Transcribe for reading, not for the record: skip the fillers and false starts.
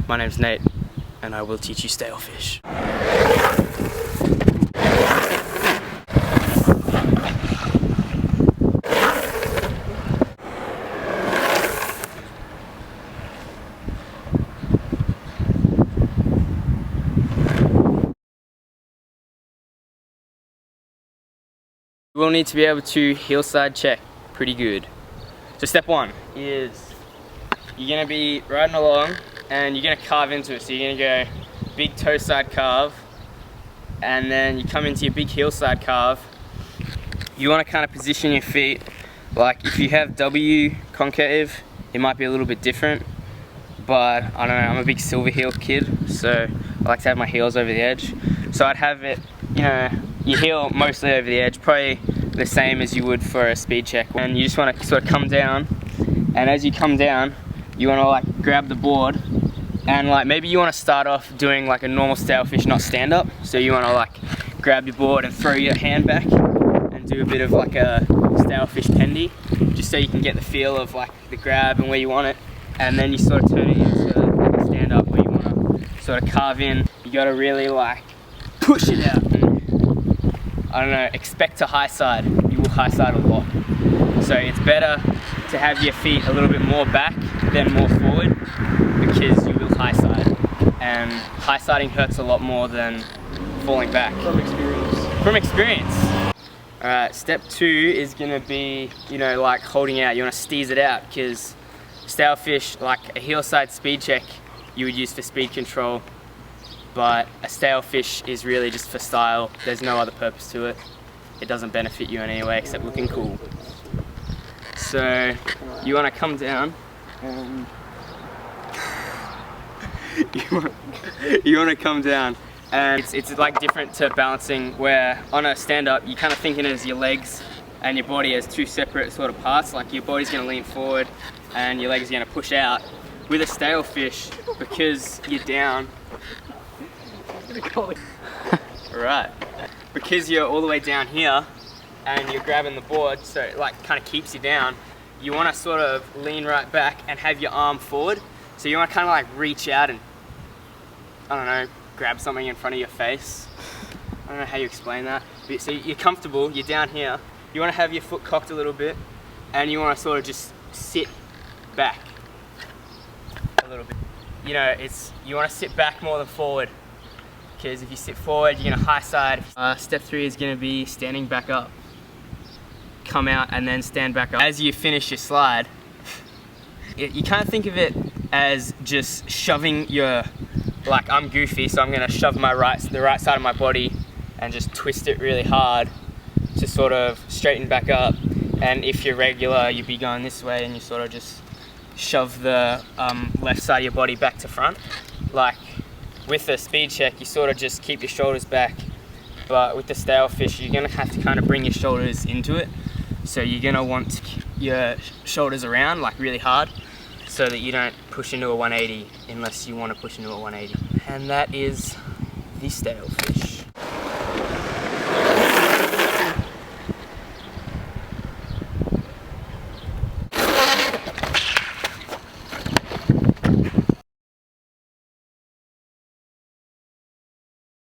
My name's Nate, and I will teach you stalefish. You will need to be able to heel side check pretty good. So step one is you're going to be riding along and you're going to carve into it. So you're going to go big toe side carve, and then you come into your big heel side carve. You want to kind of position your feet, like if you have W concave, it might be a little bit different, but I don't know, I'm a big silver heel kid, so I like to have my heels over the edge. So I'd have it, you know, your heel mostly over the edge, probably the same as you would for a speed check. And you just want to sort of come down, and as you come down, you want to like grab the board, and like maybe you want to start off doing like a normal stalefish, not stand up. So you want to like grab your board and throw your hand back and do a bit of like a stalefish pendy, just so you can get the feel of like the grab and where you want it. And then you sort of turn it into like a stand up where you want to sort of carve in. You got to really like push it out. I don't know, expect to high side. You will high side a lot. So it's better to have your feet a little bit more back than more forward, because you will high side. And high siding hurts a lot more than falling back. From experience. From experience. Alright, step two is gonna be, you know, like holding out. You wanna steeze it out, because stalefish, like a heel side speed check, you would use for speed control. But a stalefish is really just for style. There's no other purpose to it. It doesn't benefit you in any way except looking cool. So you want to come down and you want to come down, and it's like different to balancing, where on a stand up you kind of thinking as your legs and your body as two separate sort of parts. Like your body's going to lean forward and your legs are going to push out. With a stalefish, because you're down. Right, because you're all the way down here and you're grabbing the board, so it like kind of keeps you down. You want to sort of lean right back and have your arm forward. So you want to kind of like reach out and, I don't know, grab something in front of your face. I don't know how you explain that. But so you're comfortable, you're down here. You want to have your foot cocked a little bit, and you want to sort of just sit back a little bit. You know, you want to sit back more than forward. Because if you sit forward, you're going to high side. Step three is going to be standing back up. Come out and then stand back up. As you finish your slide, you can't think of it as just shoving your, like I'm goofy, so I'm going to shove the right side of my body and just twist it really hard to sort of straighten back up. And if you're regular, you'd be going this way and you sort of just shove the left side of your body back to front. Like, with a speed check, you sort of just keep your shoulders back, but with the stalefish, you're going to have to kind of bring your shoulders into it. So you're going to want your shoulders around, like really hard, so that you don't push into a 180 unless you want to push into a 180. And that is the stalefish.